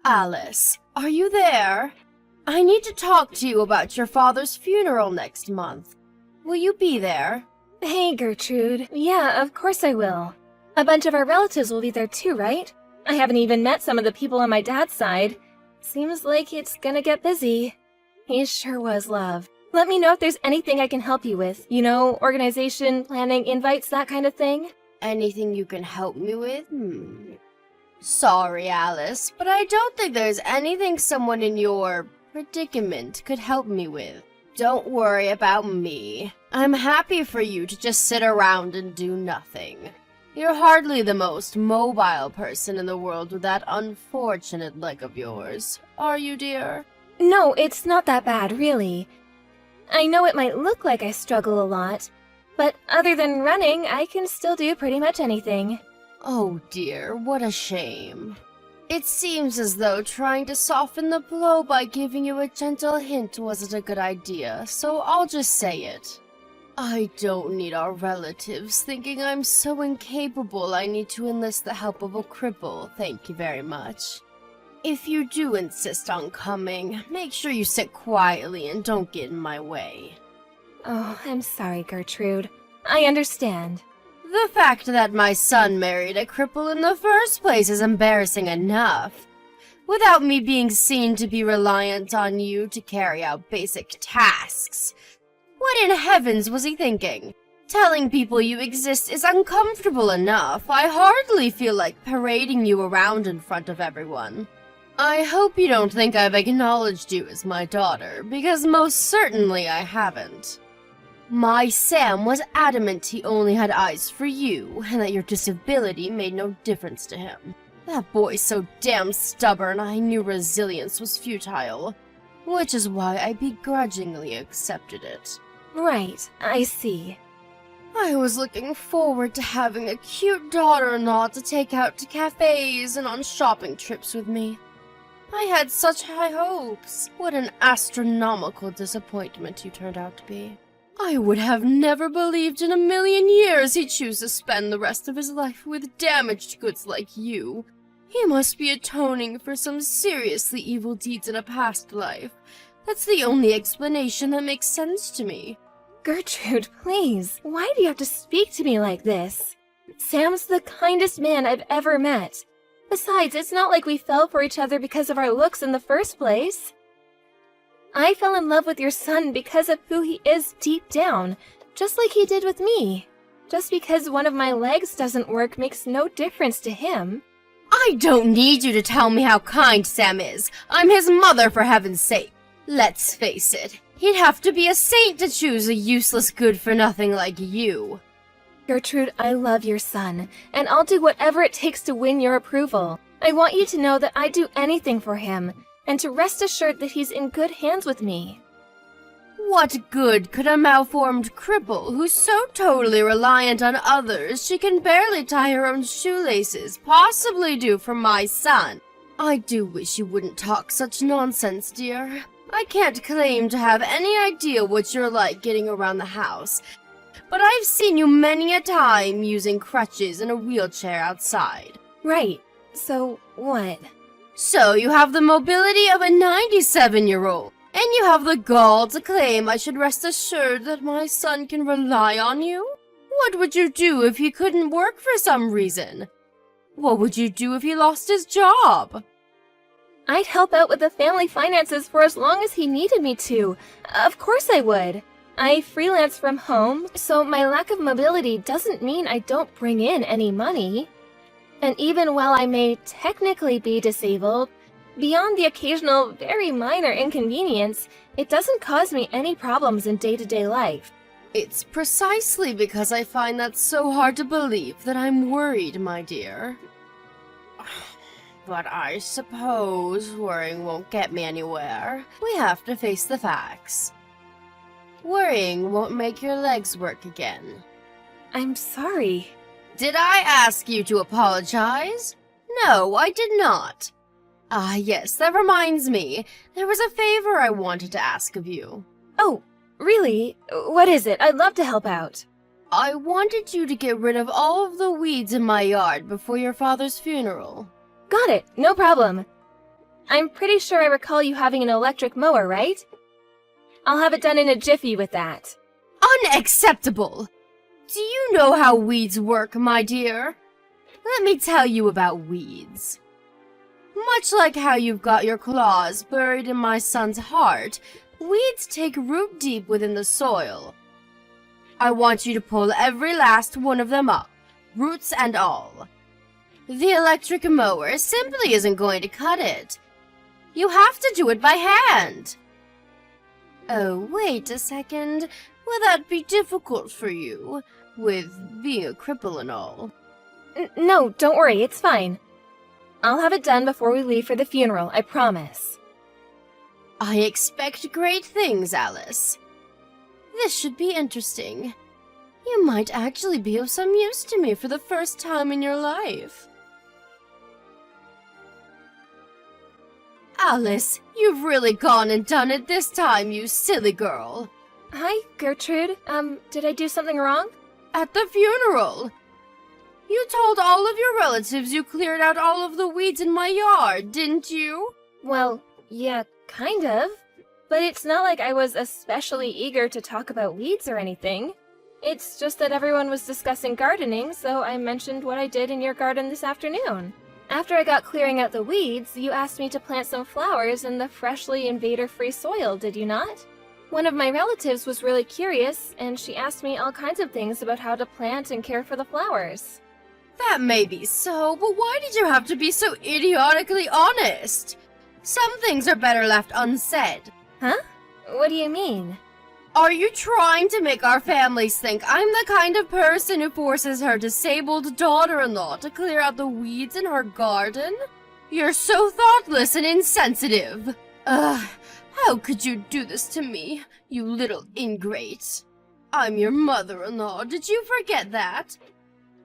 Alice, are you there? I need to talk to you about your father's funeral next month. Will you be there? Hey, Gertrude. Yeah, of course I will. A bunch of our relatives will be there too, right? I haven't even met some of the people on my dad's side. Seems like it's gonna get busy. He sure was, love. Let me know if there's anything I can help you with. You know, organization, planning, invites, that kind of thing. Anything you can help me with? Sorry, Alice, but I don't think there's anything someone in your predicament could help me with. Don't worry about me. I'm happy for you to just sit around and do nothing. You're hardly the most mobile person in the world with that unfortunate leg of yours, are you, dear? No, it's not that bad, really. I know it might look like I struggle a lot, but other than running, I can still do pretty much anything. Oh dear, what a shame. It seems as though trying to soften the blow by giving you a gentle hint wasn't a good idea, so I'll just say it. I don't need our relatives thinking I'm so incapable I need to enlist the help of a cripple, thank you very much. If you do insist on coming, make sure you sit quietly and don't get in my way. Oh, I'm sorry, Gertrude. I understand. The fact that my son married a cripple in the first place is embarrassing enough. Without me being seen to be reliant on you to carry out basic tasks. What in heavens was he thinking? Telling people you exist is uncomfortable enough. I hardly feel like parading you around in front of everyone. I hope you don't think I've acknowledged you as my daughter, because most certainly I haven't. My Sam was adamant he only had eyes for you, and that your disability made no difference to him. That boy's so damn stubborn I knew resilience was futile, which is why I begrudgingly accepted it. Right, I see. I was looking forward to having a cute daughter-in-law to take out to cafes and on shopping trips with me. I had such high hopes. What an astronomical disappointment you turned out to be. I would have never believed in a million years he'd choose to spend the rest of his life with damaged goods like you. He must be atoning for some seriously evil deeds in a past life. That's the only explanation that makes sense to me. Gertrude, please. Why do you have to speak to me like this? Sam's the kindest man I've ever met. Besides, it's not like we fell for each other because of our looks in the first place. I fell in love with your son because of who he is deep down, just like he did with me. Just because one of my legs doesn't work makes no difference to him. I don't need you to tell me how kind Sam is. I'm his mother, for heaven's sake. Let's face it, he'd have to be a saint to choose a useless good-for-nothing like you. Gertrude, I love your son, and I'll do whatever it takes to win your approval. I want you to know that I'd do anything for him, and to rest assured that he's in good hands with me. What good could a malformed cripple who's so totally reliant on others she can barely tie her own shoelaces possibly do for my son? I do wish you wouldn't talk such nonsense, dear. I can't claim to have any idea what you're like getting around the house, but I've seen you many a time using crutches in a wheelchair outside. Right. So, what? So you have the mobility of a 97-year-old, and you have the gall to claim I should rest assured that my son can rely on you? What would you do if he couldn't work for some reason? What would you do if he lost his job? I'd help out with the family finances for as long as he needed me to. Of course I would. I freelance from home, so my lack of mobility doesn't mean I don't bring in any money. And even while I may technically be disabled, beyond the occasional very minor inconvenience, it doesn't cause me any problems in day-to-day life. It's precisely because I find that so hard to believe that I'm worried, my dear. But I suppose worrying won't get me anywhere. We have to face the facts. Worrying won't make your legs work again. I'm sorry. Did I ask you to apologize? No, I did not. Ah, yes, that reminds me. There was a favor I wanted to ask of you. Oh, really? What is it? I'd love to help out. I wanted you to get rid of all of the weeds in my yard before your father's funeral. Got it. No problem. I'm pretty sure I recall you having an electric mower, right? I'll have it done in a jiffy with that. Unacceptable! Do you know how weeds work, my dear? Let me tell you about weeds. Much like how you've got your claws buried in my son's heart, weeds take root deep within the soil. I want you to pull every last one of them up, roots and all. The electric mower simply isn't going to cut it. You have to do it by hand. Oh, wait a second. Will that be difficult for you, with being a cripple and all? No, don't worry, it's fine. I'll have it done before we leave for the funeral, I promise. I expect great things, Alice. This should be interesting. You might actually be of some use to me for the first time in your life. Alice, you've really gone and done it this time, you silly girl. Hi, Gertrude. Did I do something wrong? At the funeral. You told all of your relatives you cleared out all of the weeds in my yard, didn't you? Well, yeah, kind of. But it's not like I was especially eager to talk about weeds or anything. It's just that everyone was discussing gardening, so I mentioned what I did in your garden this afternoon. After I got clearing out the weeds, you asked me to plant some flowers in the freshly invader-free soil, did you not? One of my relatives was really curious, and she asked me all kinds of things about how to plant and care for the flowers. That may be so, but why did you have to be so idiotically honest? Some things are better left unsaid. Huh? What do you mean? Are you trying to make our families think I'm the kind of person who forces her disabled daughter-in-law to clear out the weeds in her garden? You're so thoughtless and insensitive. Ugh, how could you do this to me, you little ingrate? I'm your mother-in-law, did you forget that?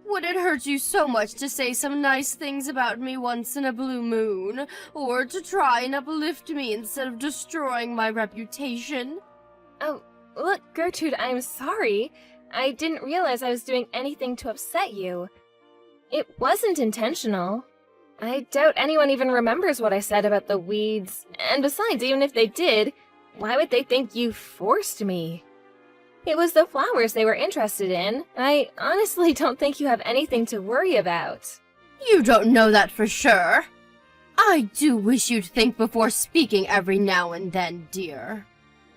Would it hurt you so much to say some nice things about me once in a blue moon, or to try and uplift me instead of destroying my reputation? Oh, look, Gertrude, I'm sorry. I didn't realize I was doing anything to upset you. It wasn't intentional. I doubt anyone even remembers what I said about the weeds, and besides, even if they did, why would they think you forced me? It was the flowers they were interested in. I honestly don't think you have anything to worry about. You don't know that for sure. I do wish you'd think before speaking every now and then, dear.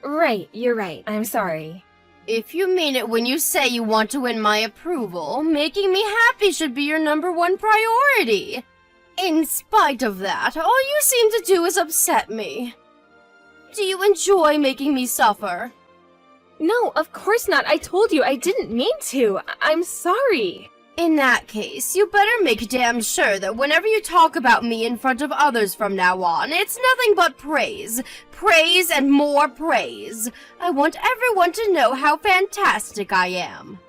Right, you're right. I'm sorry. If you mean it when you say you want to win my approval, making me happy should be your #1 priority. In spite of that, all you seem to do is upset me. Do you enjoy making me suffer? No, of course not. I told you I didn't mean to. I'm sorry. In that case, you better make damn sure that whenever you talk about me in front of others from now on, it's nothing but praise. Praise and more praise. I want everyone to know how fantastic I am.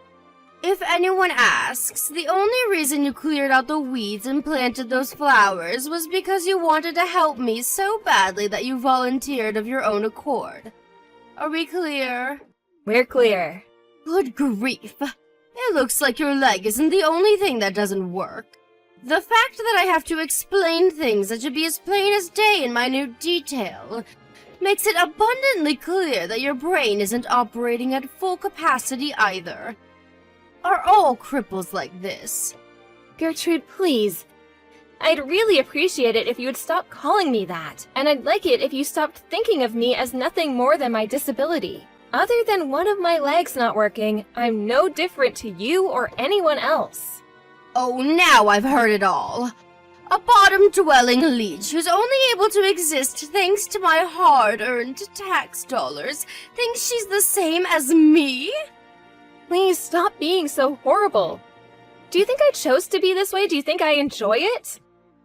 If anyone asks, the only reason you cleared out the weeds and planted those flowers was because you wanted to help me so badly that you volunteered of your own accord. Are we clear? We're clear. Good grief. It looks like your leg isn't the only thing that doesn't work. The fact that I have to explain things that should be as plain as day in minute detail makes it abundantly clear that your brain isn't operating at full capacity either. Are all cripples like this? Gertrude, please. I'd really appreciate it if you would stop calling me that, and I'd like it if you stopped thinking of me as nothing more than my disability. Other than one of my legs not working, I'm no different to you or anyone else. Oh, now I've heard it all. A bottom-dwelling leech who's only able to exist thanks to my hard-earned tax dollars thinks she's the same as me? Please stop being so horrible. Do you think I chose to be this way? Do you think I enjoy it?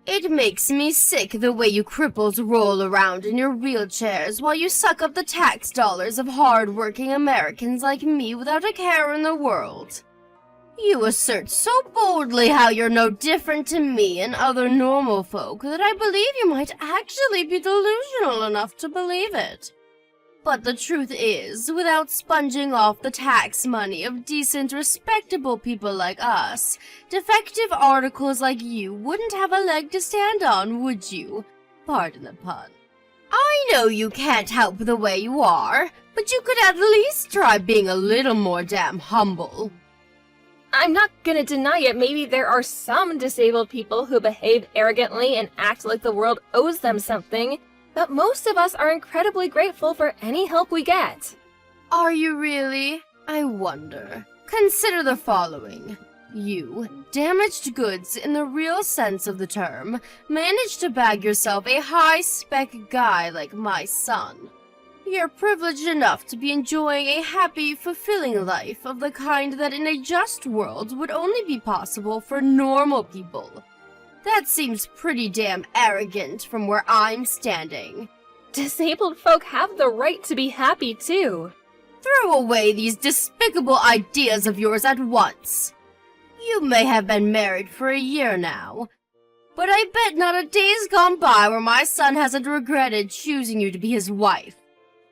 It makes me sick the way you cripples roll around in your wheelchairs while you suck up the tax dollars of hard-working Americans like me without a care in the world. You assert so boldly how you're no different to me and other normal folk that I believe you might actually be delusional enough to believe it. But the truth is, without sponging off the tax money of decent, respectable people like us, defective articles like you wouldn't have a leg to stand on, would you? pardon the pun. I know you can't help the way you are, but you could at least try being a little more damn humble. I'm not gonna deny it, maybe there are some disabled people who behave arrogantly and act like the world owes them something, but most of us are incredibly grateful for any help we get. Are you really? I wonder. Consider the following. You, damaged goods in the real sense of the term, managed to bag yourself a high-spec guy like my son. You're privileged enough to be enjoying a happy, fulfilling life of the kind that in a just world would only be possible for normal people. That seems pretty damn arrogant from where I'm standing. Disabled folk have the right to be happy too. Throw away these despicable ideas of yours at once. You may have been married for a year now, but I bet not a day's gone by where my son hasn't regretted choosing you to be his wife.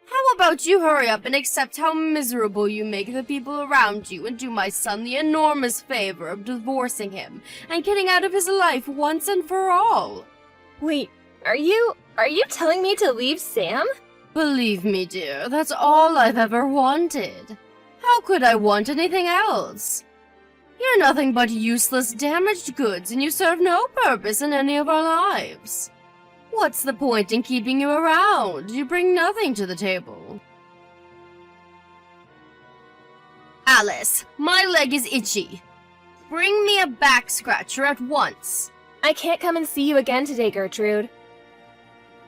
How about you hurry up and accept how miserable you make the people around you and do my son the enormous favor of divorcing him and getting out of his life once and for all? Wait, are you telling me to leave Sam? Believe me, dear, that's all I've ever wanted. How could I want anything else? You're nothing but useless, damaged goods, and you serve no purpose in any of our lives. What's the point in keeping you around? You bring nothing to the table. Alice, my leg is itchy. Bring me a back scratcher at once. I can't come and see you again today, Gertrude.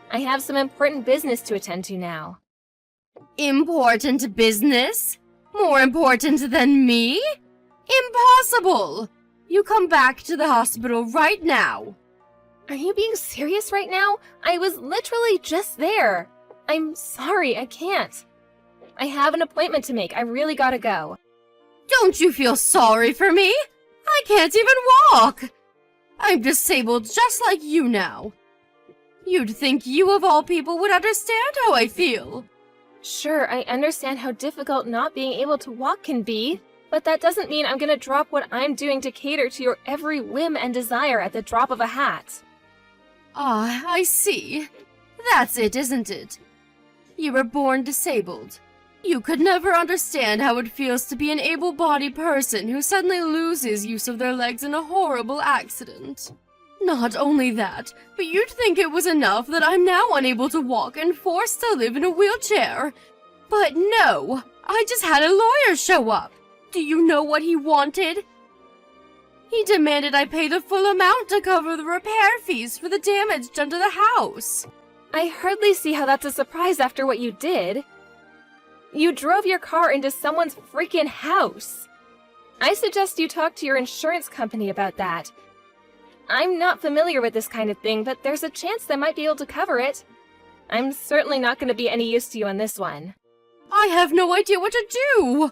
I have some important business to attend to now. Important business? More important than me? Impossible! You come back to the hospital right now. Are you being serious right now? I was literally just there. I'm sorry, I can't. I have an appointment to make. I really gotta go. Don't you feel sorry for me? I can't even walk. I'm disabled just like you now. You'd think you of all people would understand how I feel. Sure, I understand how difficult not being able to walk can be, but that doesn't mean I'm gonna drop what I'm doing to cater to your every whim and desire at the drop of a hat. Ah, I see. That's it, isn't it? You were born disabled. You could never understand how it feels to be an able-bodied person who suddenly loses use of their legs in a horrible accident. Not only that, but you'd think it was enough that I'm now unable to walk and forced to live in a wheelchair. But no, I just had a lawyer show up. Do you know what he wanted? He demanded I pay the full amount to cover the repair fees for the damage done to the house. I hardly see how that's a surprise after what you did. You drove your car into someone's freaking house. I suggest you talk to your insurance company about that. I'm not familiar with this kind of thing, but there's a chance they might be able to cover it. I'm certainly not going to be any use to you on this one. I have no idea what to do.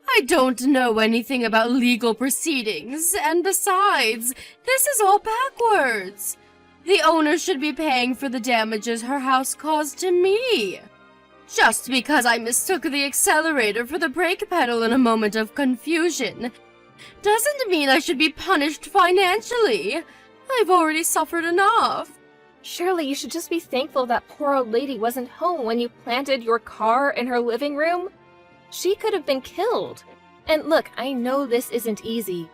I don't know anything about legal proceedings, and besides, this is all backwards. The owner should be paying for the damages her house caused to me. Just because I mistook the accelerator for the brake pedal in a moment of confusion doesn't mean I should be punished financially. I've already suffered enough. Surely you should just be thankful that poor old lady wasn't home when you planted your car in her living room. She could have been killed. And look, I know this isn't easy,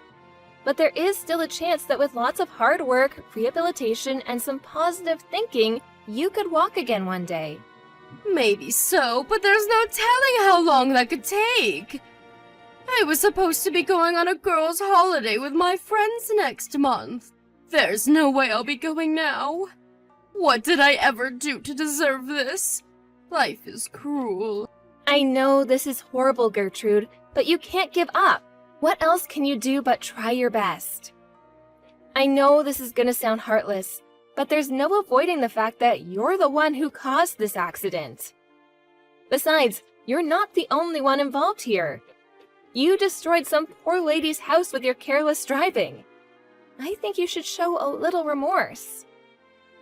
but there is still a chance that with lots of hard work, rehabilitation, and some positive thinking, you could walk again one day. Maybe so, but there's no telling how long that could take. I was supposed to be going on a girls' holiday with my friends next month. There's no way I'll be going now. What did I ever do to deserve this? Life is cruel. I know this is horrible, Gertrude, but you can't give up. What else can you do but try your best? I know this is gonna sound heartless, but there's no avoiding the fact that you're the one who caused this accident. Besides, you're not the only one involved here. You destroyed some poor lady's house with your careless driving. I think you should show a little remorse.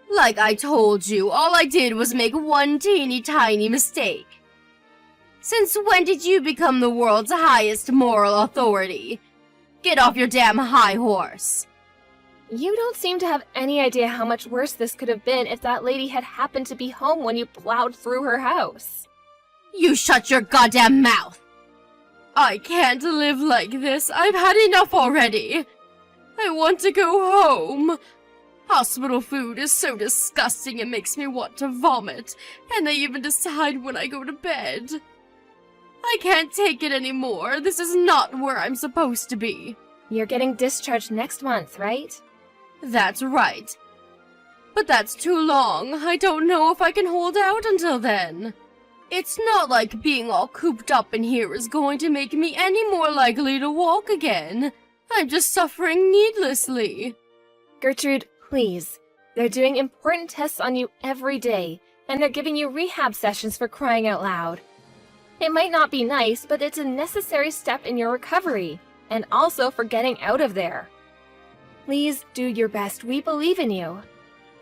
Like I told you, all I did was make one teeny tiny mistake. Since when did you become the world's highest moral authority? Get off your damn high horse. You don't seem to have any idea how much worse this could have been if that lady had happened to be home when you plowed through her house. You shut your goddamn mouth! I can't live like this. I've had enough already. I want to go home. Hospital food is so disgusting it makes me want to vomit, and they even decide when I go to bed. I can't take it anymore. This is not where I'm supposed to be. You're getting discharged next month, right? That's right. But that's too long. I don't know if I can hold out until then. It's not like being all cooped up in here is going to make me any more likely to walk again. I'm just suffering needlessly. Gertrude, please. They're doing important tests on you every day, and they're giving you rehab sessions for crying out loud. It might not be nice, but it's a necessary step in your recovery, and also for getting out of there. Please do your best. We believe in you.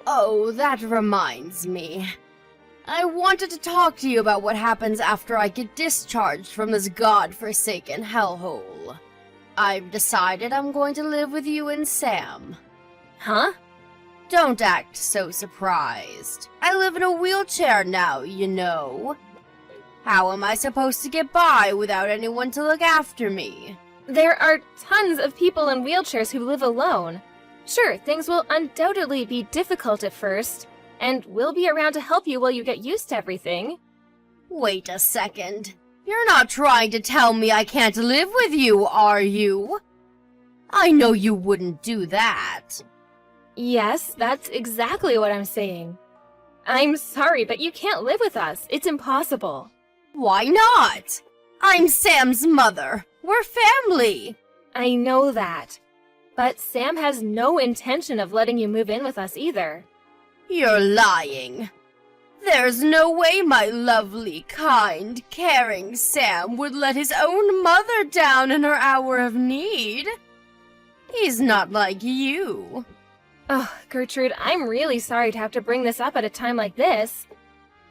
Oh, that reminds me. I wanted to talk to you about what happens after I get discharged from this god-forsaken hellhole. I've decided I'm going to live with you and Sam. Huh? Don't act so surprised. I live in a wheelchair now, you know. How am I supposed to get by without anyone to look after me? There are tons of people in wheelchairs who live alone. Sure, things will undoubtedly be difficult at first, and we'll be around to help you while you get used to everything. Wait a second. You're not trying to tell me I can't live with you, are you? I know you wouldn't do that. Yes, that's exactly what I'm saying. I'm sorry, but you can't live with us. It's impossible. Why not? I'm Sam's mother. We're family. I know that. But Sam has no intention of letting you move in with us either. You're lying. There's no way my lovely, kind, caring Sam would let his own mother down in her hour of need. He's not like you. Oh, Gertrude, I'm really sorry to have to bring this up at a time like this.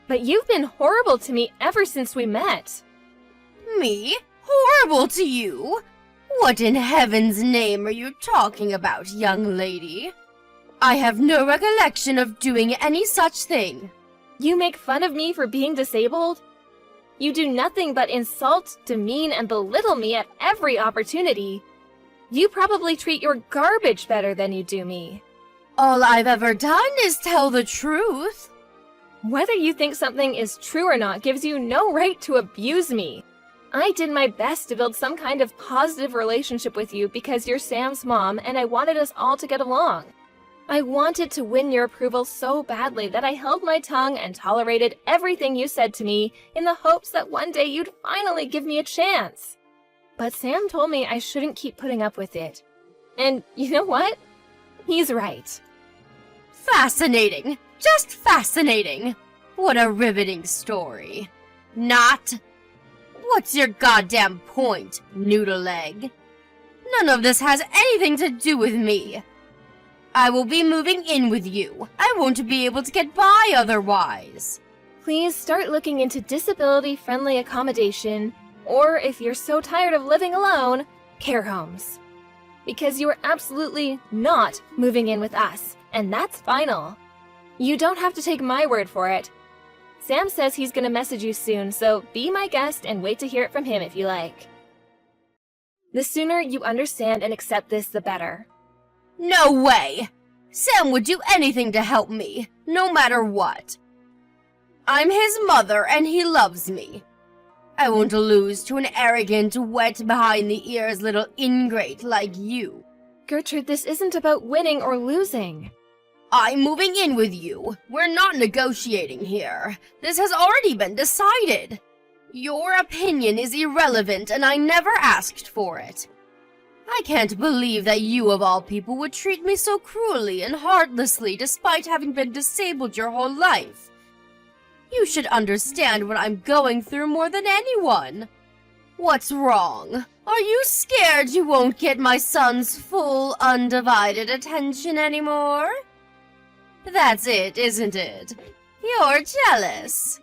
But you've been horrible to me ever since we met. Me? Horrible to you? What in heaven's name are you talking about, young lady? I have no recollection of doing any such thing. You make fun of me for being disabled? You do nothing but insult, demean, and belittle me at every opportunity. You probably treat your garbage better than you do me. All I've ever done is tell the truth. Whether you think something is true or not gives you no right to abuse me. I did my best to build some kind of positive relationship with you because you're Sam's mom and I wanted us all to get along. I wanted to win your approval so badly that I held my tongue and tolerated everything you said to me in the hopes that one day you'd finally give me a chance. But Sam told me I shouldn't keep putting up with it. And you know what? He's right. Fascinating. Just fascinating. What a riveting story. Not. What's your goddamn point, noodle leg? None of this has anything to do with me. I will be moving in with you. I won't be able to get by otherwise. Please start looking into disability-friendly accommodation, or if you're so tired of living alone, care homes. Because you are absolutely not moving in with us, and that's final. You don't have to take my word for it. Sam says he's gonna message you soon, so be my guest and wait to hear it from him if you like. The sooner you understand and accept this, the better. No way! Sam would do anything to help me, no matter what. I'm his mother and he loves me. I won't lose to an arrogant, wet behind the ears little ingrate like you. Gertrude, this isn't about winning or losing. I'm moving in with you. We're not negotiating here. This has already been decided. Your opinion is irrelevant and I never asked for it. I can't believe that you of all people would treat me so cruelly and heartlessly despite having been disabled your whole life. You should understand what I'm going through more than anyone. What's wrong? Are you scared you won't get my son's full, undivided attention anymore? That's it, isn't it? You're jealous.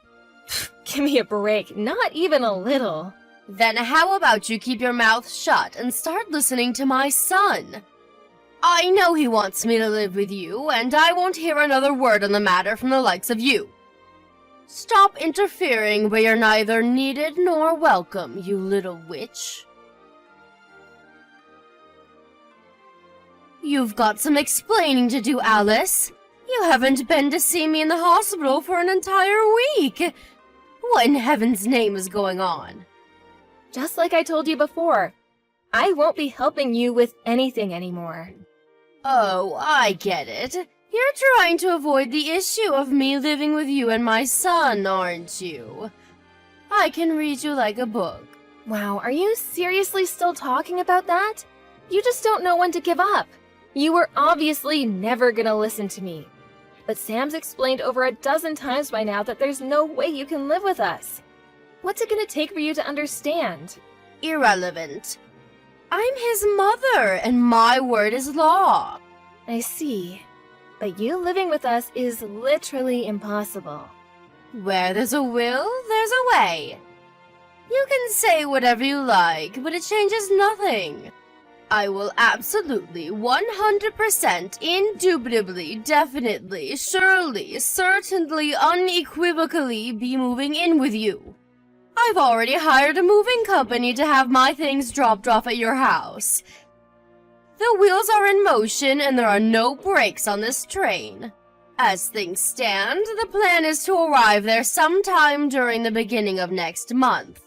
Give me a break, not even a little. Then how about you keep your mouth shut and start listening to my son? I know he wants me to live with you, and I won't hear another word on the matter from the likes of you. Stop interfering where you're neither needed nor welcome, you little witch. You've got some explaining to do, Alice. You haven't been to see me in the hospital for an entire week. What in heaven's name is going on? Just like I told you before, I won't be helping you with anything anymore. Oh, I get it. You're trying to avoid the issue of me living with you and my son, aren't you? I can read you like a book. Wow, are you seriously still talking about that? You just don't know when to give up. You were obviously never gonna listen to me. But Sam's explained over a dozen times by now that there's no way you can live with us. What's it gonna take for you to understand? Irrelevant. I'm his mother, and my word is law. I see. But you living with us is literally impossible. Where there's a will, there's a way. You can say whatever you like, but it changes nothing. I will absolutely, 100%, indubitably, definitely, surely, certainly, unequivocally be moving in with you. I've already hired a moving company to have my things dropped off at your house. The wheels are in motion and there are no brakes on this train. As things stand, the plan is to arrive there sometime during the beginning of next month.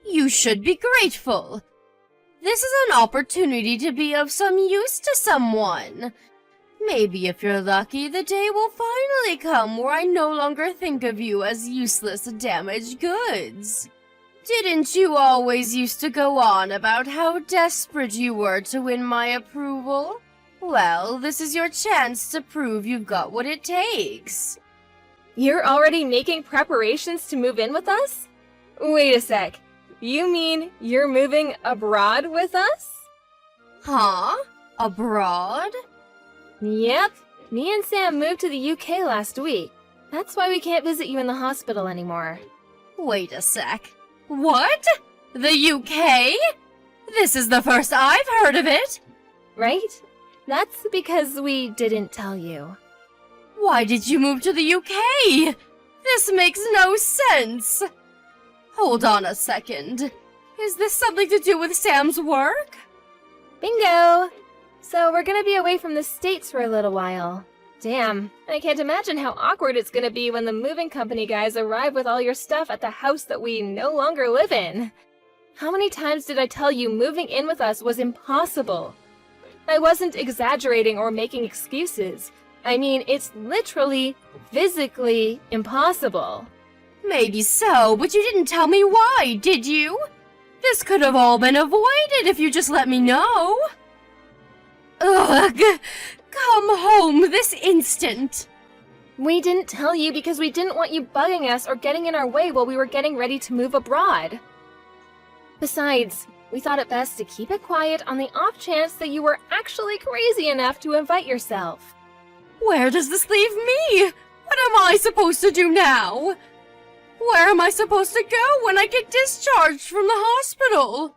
You should be grateful. This is an opportunity to be of some use to someone. Maybe if you're lucky, the day will finally come where I no longer think of you as useless, damaged goods. Didn't you always used to go on about how desperate you were to win my approval? Well, this is your chance to prove you've got what it takes. You're already making preparations to move in with us? Wait a sec. You mean you're moving abroad with us? Huh? Abroad? Yep. Me and Sam moved to the UK last week. That's why we can't visit you in the hospital anymore. Wait a sec. What? The UK? This is the first I've heard of it. Right? That's because we didn't tell you. Why did you move to the UK? This makes no sense. Hold on a second. Is this something to do with Sam's work? Bingo! So we're gonna be away from the States for a little while. Damn, I can't imagine how awkward it's gonna be when the moving company guys arrive with all your stuff at the house that we no longer live in. How many times did I tell you moving in with us was impossible? I wasn't exaggerating or making excuses. I mean, it's literally, physically impossible. Maybe so, but you didn't tell me why, did you? This could have all been avoided if you just let me know. Ugh! Come home this instant! We didn't tell you because we didn't want you bugging us or getting in our way while we were getting ready to move abroad. Besides, we thought it best to keep it quiet on the off chance that you were actually crazy enough to invite yourself. Where does this leave me? What am I supposed to do now? Where am I supposed to go when I get discharged from the hospital?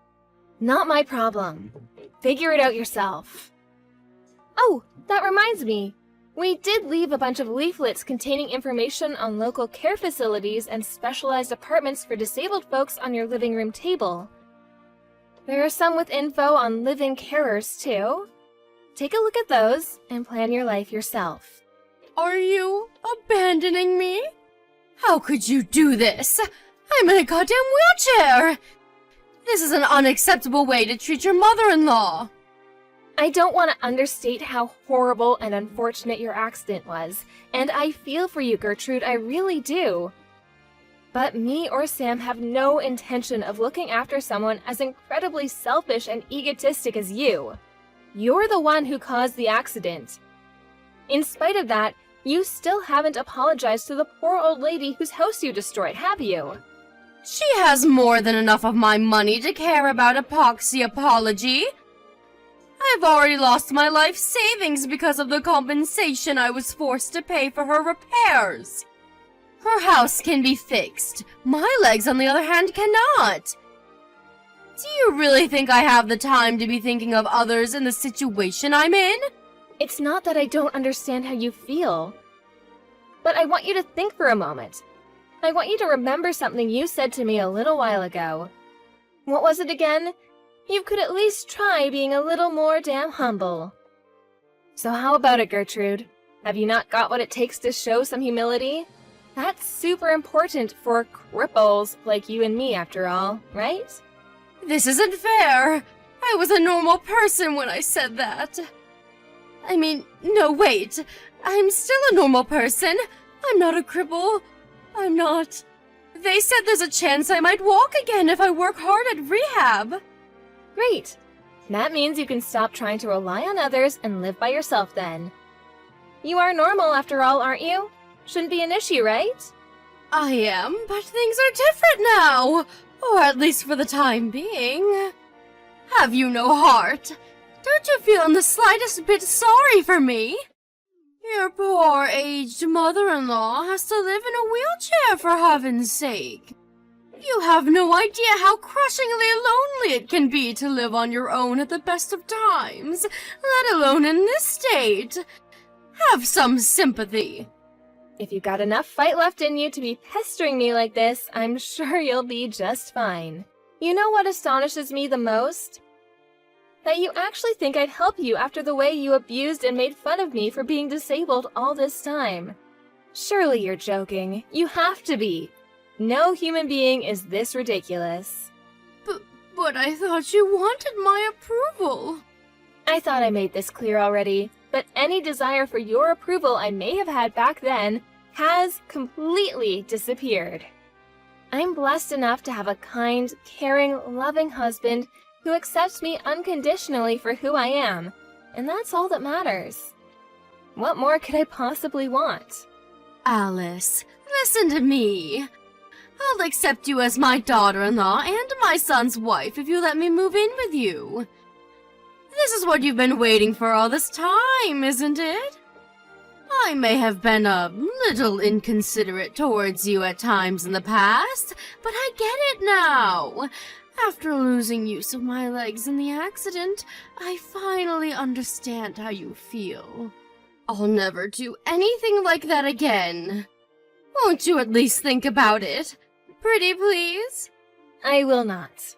Not my problem. Figure it out yourself. Oh, that reminds me. We did leave a bunch of leaflets containing information on local care facilities and specialized apartments for disabled folks on your living room table. There are some with info on live-in carers, too. Take a look at those and plan your life yourself. Are you abandoning me? How could you do this? I'm in a goddamn wheelchair! This is an unacceptable way to treat your mother-in-law. I don't want to understate how horrible and unfortunate your accident was, and I feel for you, Gertrude, I really do. But me or Sam have no intention of looking after someone as incredibly selfish and egotistic as you. You're the one who caused the accident. In spite of that, you still haven't apologized to the poor old lady whose house you destroyed, have you? She has more than enough of my money to care about a poxy apology. I've already lost my life savings because of the compensation I was forced to pay for her repairs. Her house can be fixed. My legs, on the other hand, cannot. Do you really think I have the time to be thinking of others in the situation I'm in? It's not that I don't understand how you feel, but I want you to think for a moment. I want you to remember something you said to me a little while ago. What was it again? You could at least try being a little more damn humble. So how about it, Gertrude? Have you not got what it takes to show some humility? That's super important for cripples like you and me, after all, right? This isn't fair. I was a normal person when I said that. I mean, no, wait. I'm still a normal person. I'm not a cripple. I'm not. They said there's a chance I might walk again if I work hard at rehab. Great. That means you can stop trying to rely on others and live by yourself then. You are normal after all, aren't you? Shouldn't be an issue, right? I am, but things are different now. Or at least for the time being. Have you no heart? Don't you feel in the slightest bit sorry for me? Your poor aged mother-in-law has to live in a wheelchair for heaven's sake. You have no idea how crushingly lonely it can be to live on your own at the best of times, let alone in this state. Have some sympathy. If you got enough fight left in you to be pestering me like this, I'm sure you'll be just fine. You know what astonishes me the most? That you actually think I'd help you after the way you abused and made fun of me for being disabled all this time. Surely you're joking. You have to be. No human being is this ridiculous. But I thought you wanted my approval. I thought I made this clear already, but any desire for your approval I may have had back then has completely disappeared. I'm blessed enough to have a kind, caring, loving husband who accepts me unconditionally for who I am, and that's all that matters. What more could I possibly want? Alice, listen to me. I'll accept you as my daughter-in-law and my son's wife if you let me move in with you. This is what you've been waiting for all this time, isn't it? I may have been a little inconsiderate towards you at times in the past, but I get it now. After losing use of my legs in the accident, I finally understand how you feel. I'll never do anything like that again. Won't you at least think about it? Pretty please? I will not.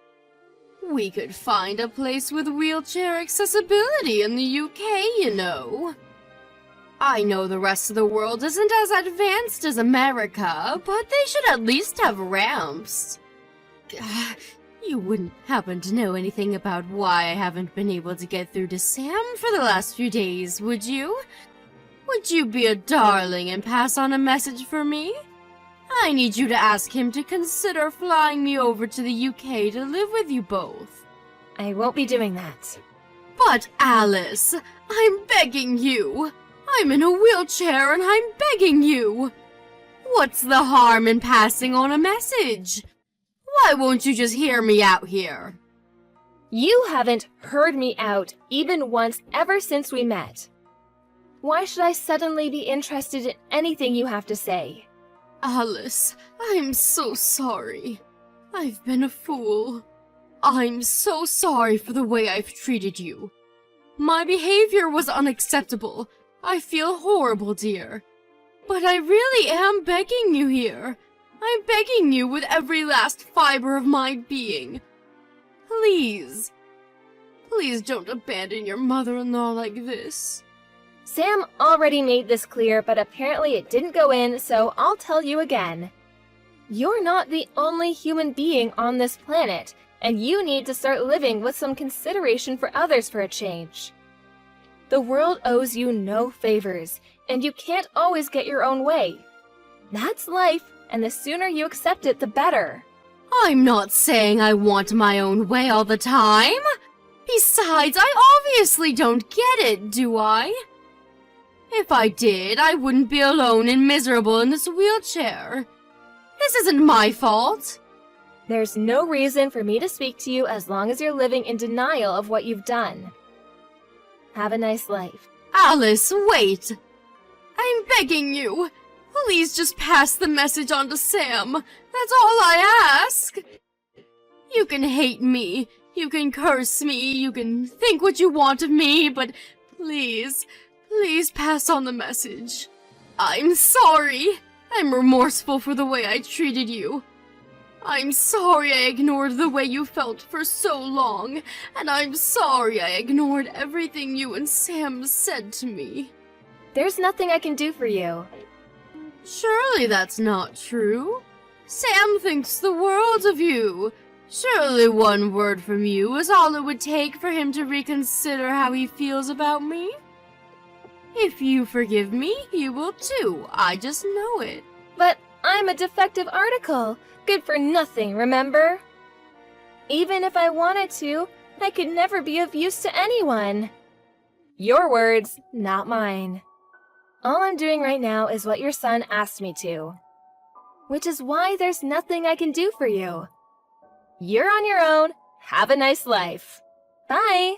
We could find a place with wheelchair accessibility in the UK, you know. I know the rest of the world isn't as advanced as America, but they should at least have ramps. You wouldn't happen to know anything about why I haven't been able to get through to Sam for the last few days, would you? Would you be a darling and pass on a message for me? I need you to ask him to consider flying me over to the UK to live with you both. I won't be doing that. But Alice, I'm begging you. I'm in a wheelchair and I'm begging you. What's the harm in passing on a message? Why won't you just hear me out here? You haven't heard me out even once ever since we met. Why should I suddenly be interested in anything you have to say? Alice, I'm so sorry. I've been a fool. I'm so sorry for the way I've treated you. My behavior was unacceptable. I feel horrible, dear. But I really am begging you here. I'm begging you with every last fiber of my being. Please. Please don't abandon your mother-in-law like this. Sam already made this clear, but apparently it didn't go in, so I'll tell you again. You're not the only human being on this planet, and you need to start living with some consideration for others for a change. The world owes you no favors, and you can't always get your own way. That's life, and the sooner you accept it, the better. I'm not saying I want my own way all the time. Besides, I obviously don't get it, do I? If I did, I wouldn't be alone and miserable in this wheelchair. This isn't my fault. There's no reason for me to speak to you as long as you're living in denial of what you've done. Have a nice life. Alice, wait. I'm begging you. Please just pass the message on to Sam. That's all I ask. You can hate me, you can curse me, you can think what you want of me, but please, please pass on the message. I'm sorry. I'm remorseful for the way I treated you. I'm sorry I ignored the way you felt for so long, and I'm sorry I ignored everything you and Sam said to me. There's nothing I can do for you. Surely that's not true. Sam thinks the world of you. Surely one word from you is all it would take for him to reconsider how he feels about me. If you forgive me, he will too. I just know it. But I'm a defective article. Good for nothing, remember? Even if I wanted to, I could never be of use to anyone. Your words, not mine. All I'm doing right now is what your son asked me to. Which is why there's nothing I can do for you. You're on your own. Have a nice life. Bye!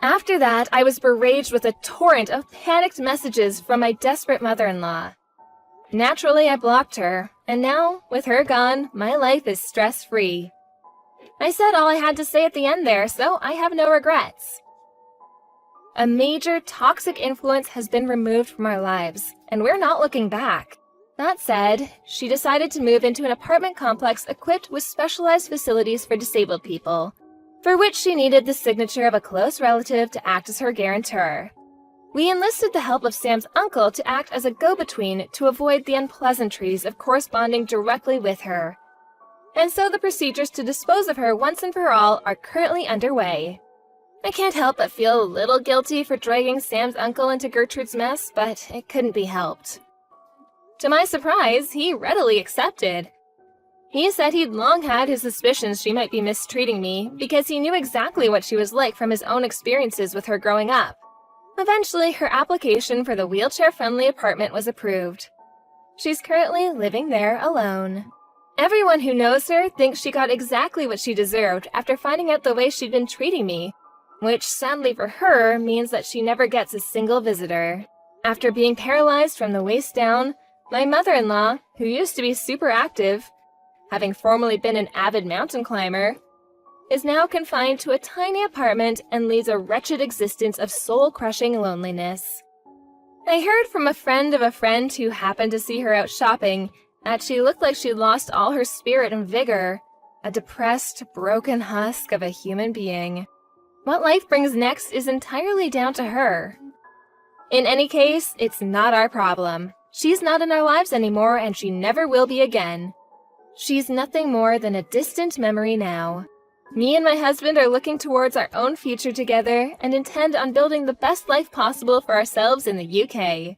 After that, I was beraged with a torrent of panicked messages from my desperate mother-in-law. Naturally, I blocked her, and now, with her gone, my life is stress-free. I said all I had to say at the end there, so I have no regrets. A major toxic influence has been removed from our lives, and we're not looking back. That said, she decided to move into an apartment complex equipped with specialized facilities for disabled people, for which she needed the signature of a close relative to act as her guarantor. We enlisted the help of Sam's uncle to act as a go-between to avoid the unpleasantries of corresponding directly with her. And so the procedures to dispose of her once and for all are currently underway. I can't help but feel a little guilty for dragging Sam's uncle into Gertrude's mess, but it couldn't be helped. To my surprise, he readily accepted. He said he'd long had his suspicions she might be mistreating me because he knew exactly what she was like from his own experiences with her growing up. Eventually, her application for the wheelchair-friendly apartment was approved. She's currently living there alone. Everyone who knows her thinks she got exactly what she deserved after finding out the way she'd been treating me, which sadly for her means that she never gets a single visitor. After being paralyzed from the waist down, my mother-in-law, who used to be super active, having formerly been an avid mountain climber, is now confined to a tiny apartment and leads a wretched existence of soul-crushing loneliness. I heard from a friend of a friend who happened to see her out shopping that she looked like she'd lost all her spirit and vigor, a depressed, broken husk of a human being. What life brings next is entirely down to her. In any case, it's not our problem. She's not in our lives anymore, and she never will be again. She's nothing more than a distant memory now. Me and my husband are looking towards our own future together and intend on building the best life possible for ourselves in the UK.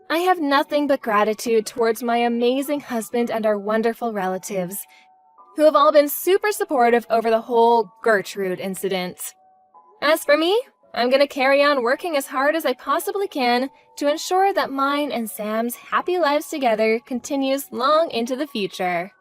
I have nothing but gratitude towards my amazing husband and our wonderful relatives, who have all been super supportive over the whole Gertrude incident. As for me, I'm going to carry on working as hard as I possibly can to ensure that mine and Sam's happy lives together continues long into the future.